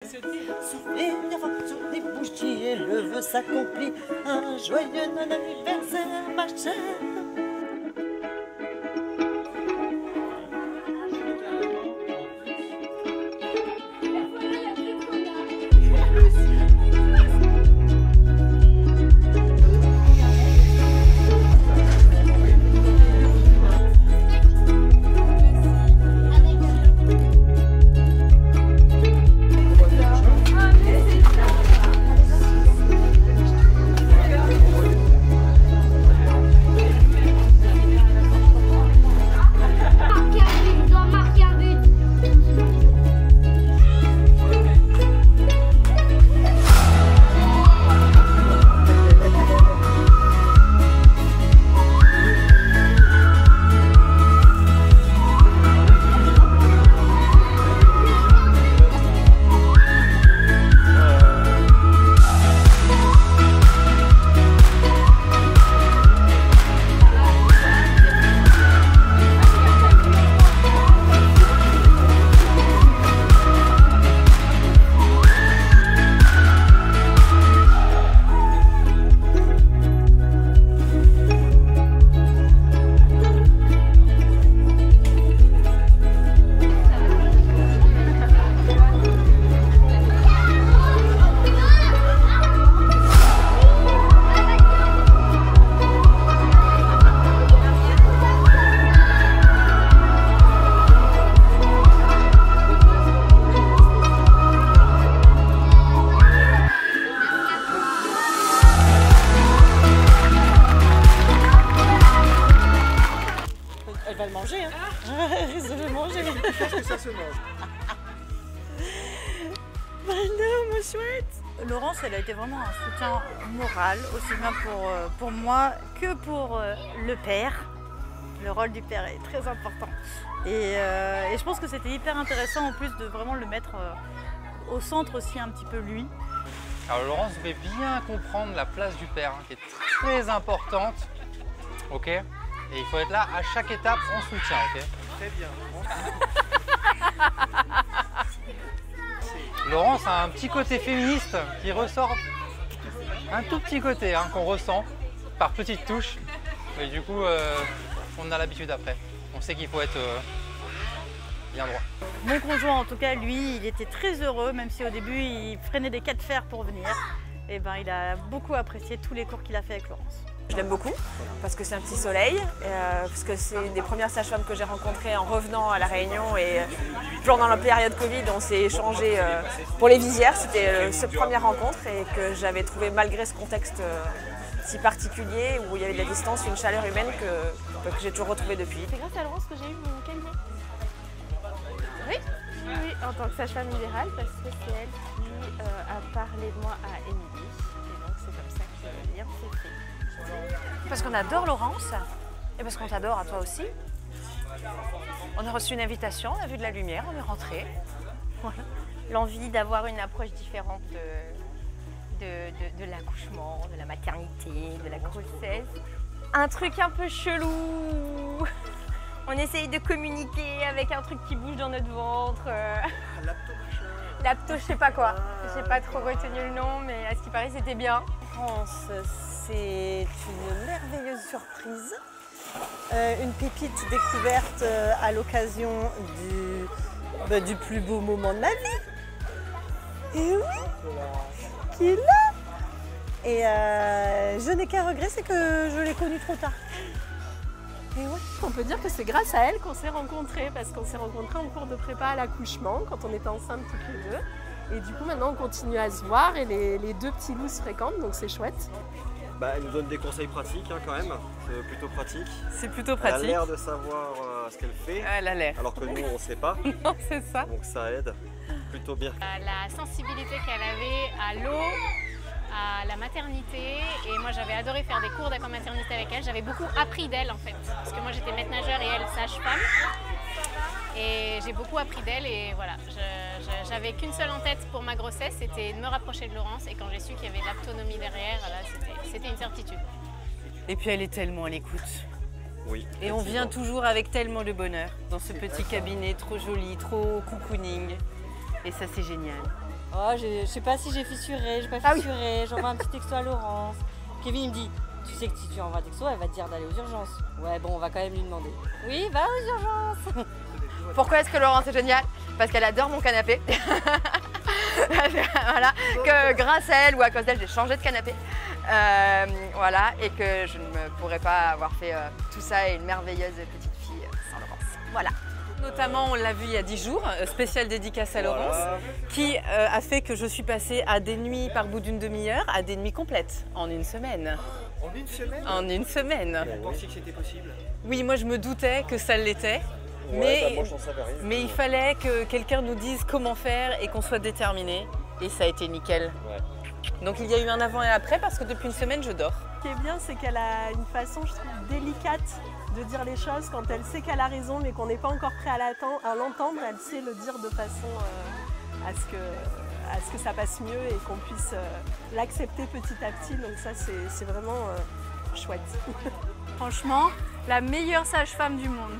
Souffler avant sur les bougies et le vœu s'accomplit. Un joyeux non-anniversaire, ma chère. Elle va le manger, hein. Elle risque de le manger. Je pense que ça se mange. Bah non, ma chouette. Laurence, elle a été vraiment un soutien moral, aussi bien pour moi que pour le père. Le rôle du père est très important. Et je pense que c'était hyper intéressant en plus de vraiment le mettre au centre aussi un petit peu lui. Alors Laurence devait bien comprendre la place du père, hein, qui est très importante. Ok. Et il faut être là à chaque étape en soutien, ok? Très bien. Laurence a un petit côté féministe qui ressort, un tout petit côté hein, qu'on ressent par petites touches. Et du coup, on a l'habitude après. On sait qu'il faut être bien droit. Mon conjoint, en tout cas, lui, il était très heureux, même si au début, il freinait des cas de fer pour venir. Et ben, il a beaucoup apprécié tous les cours qu'il a fait avec Laurence. Je l'aime beaucoup parce que c'est un petit soleil, parce que c'est une des premières sages-femmes que j'ai rencontrées en revenant à La Réunion et pendant la période Covid, on s'est échangé pour les visières. C'était cette première rencontre et que j'avais trouvé, malgré ce contexte si particulier où il y avait de la distance, une chaleur humaine que j'ai toujours retrouvée depuis. C'est grâce à Laurence que j'ai eu mon cabinet. Oui, oui, en tant que sage-femme libérale, parce que c'est elle qui a parlé de moi à Émilie. Et donc c'est comme ça que le lien s'est fait. Parce qu'on adore Laurence et parce qu'on t'adore à toi aussi. On a reçu une invitation, on a vu de la lumière, on est rentré. Voilà. L'envie d'avoir une approche différente de l'accouchement, de la maternité, de la grossesse. Un truc un peu chelou. On essaye de communiquer avec un truc qui bouge dans notre ventre. L'apto, je sais pas quoi. J'ai pas trop retenu le nom, mais à ce qui paraît, c'était bien. France, c'est une merveilleuse surprise. Une pépite découverte à l'occasion du plus beau moment de ma vie. Et oui, qui est là. Et je n'ai qu'un regret, c'est que je l'ai connue trop tard. Et ouais, on peut dire que c'est grâce à elle qu'on s'est rencontrés, parce qu'on s'est rencontrés en cours de prépa à l'accouchement, quand on était enceintes toutes les deux. Et du coup, maintenant, on continue à se voir et les deux petits loups se fréquentent, donc c'est chouette. Bah, elle nous donne des conseils pratiques hein, quand même, c'est plutôt pratique. C'est plutôt Elle a pratique. l'air de savoir ce qu'elle fait, Elle a l'air. alors que nous on ne sait pas, Non, c'est ça. donc ça aide plutôt bien. La sensibilité qu'elle avait à l'eau, à la maternité, et moi j'avais adoré faire des cours d'aquamaternité avec elle. J'avais beaucoup appris d'elle en fait, parce que moi j'étais maître nageur et elle sage-femme. Et j'ai beaucoup appris d'elle et voilà, j'avais qu'une seule en tête pour ma grossesse, c'était de me rapprocher de Laurence, et quand j'ai su qu'il y avait de l'autonomie derrière, là c'était une certitude. Et puis elle est tellement à l'écoute. Oui. Et on vient toujours avec tellement de bonheur dans ce petit cabinet trop joli, trop cocooning. Et ça c'est génial. Oh, je sais pas si j'ai fissuré, j'ai pas Ah oui. fissuré, j'envoie un petit texto à Laurence. Kevin il me dit, tu sais que si tu envoies un texto, elle va te dire d'aller aux urgences. Ouais bon, on va quand même lui demander. Oui, va aux urgences. Pourquoi est-ce que Laurence est géniale? Parce qu'elle adore mon canapé. Voilà, que grâce à elle ou à cause d'elle, j'ai changé de canapé. Voilà, et que je ne pourrais pas avoir fait tout ça et une merveilleuse petite fille sans Laurence. Voilà. Notamment, on l'a vu il y a 10 jours, spécial dédicace à Laurence, qui a fait que je suis passée à des nuits par bout d'une demi-heure à des nuits complètes en une semaine. En une semaine? En une semaine. Vous pensiez que c'était possible? Oui, moi je me doutais que ça l'était, Ouais, moi j'en savais rien. mais il fallait que quelqu'un nous dise comment faire et qu'on soit déterminé. Et ça a été nickel. Ouais. Donc il y a eu un avant et après parce que depuis une semaine je dors. Ce qui est bien, c'est qu'elle a une façon, je trouve, délicate de dire les choses. Quand elle sait qu'elle a raison, mais qu'on n'est pas encore prêt à l'entendre, elle sait le dire de façon à ce que ça passe mieux et qu'on puisse l'accepter petit à petit. Donc ça, c'est vraiment chouette. Franchement, la meilleure sage-femme du monde.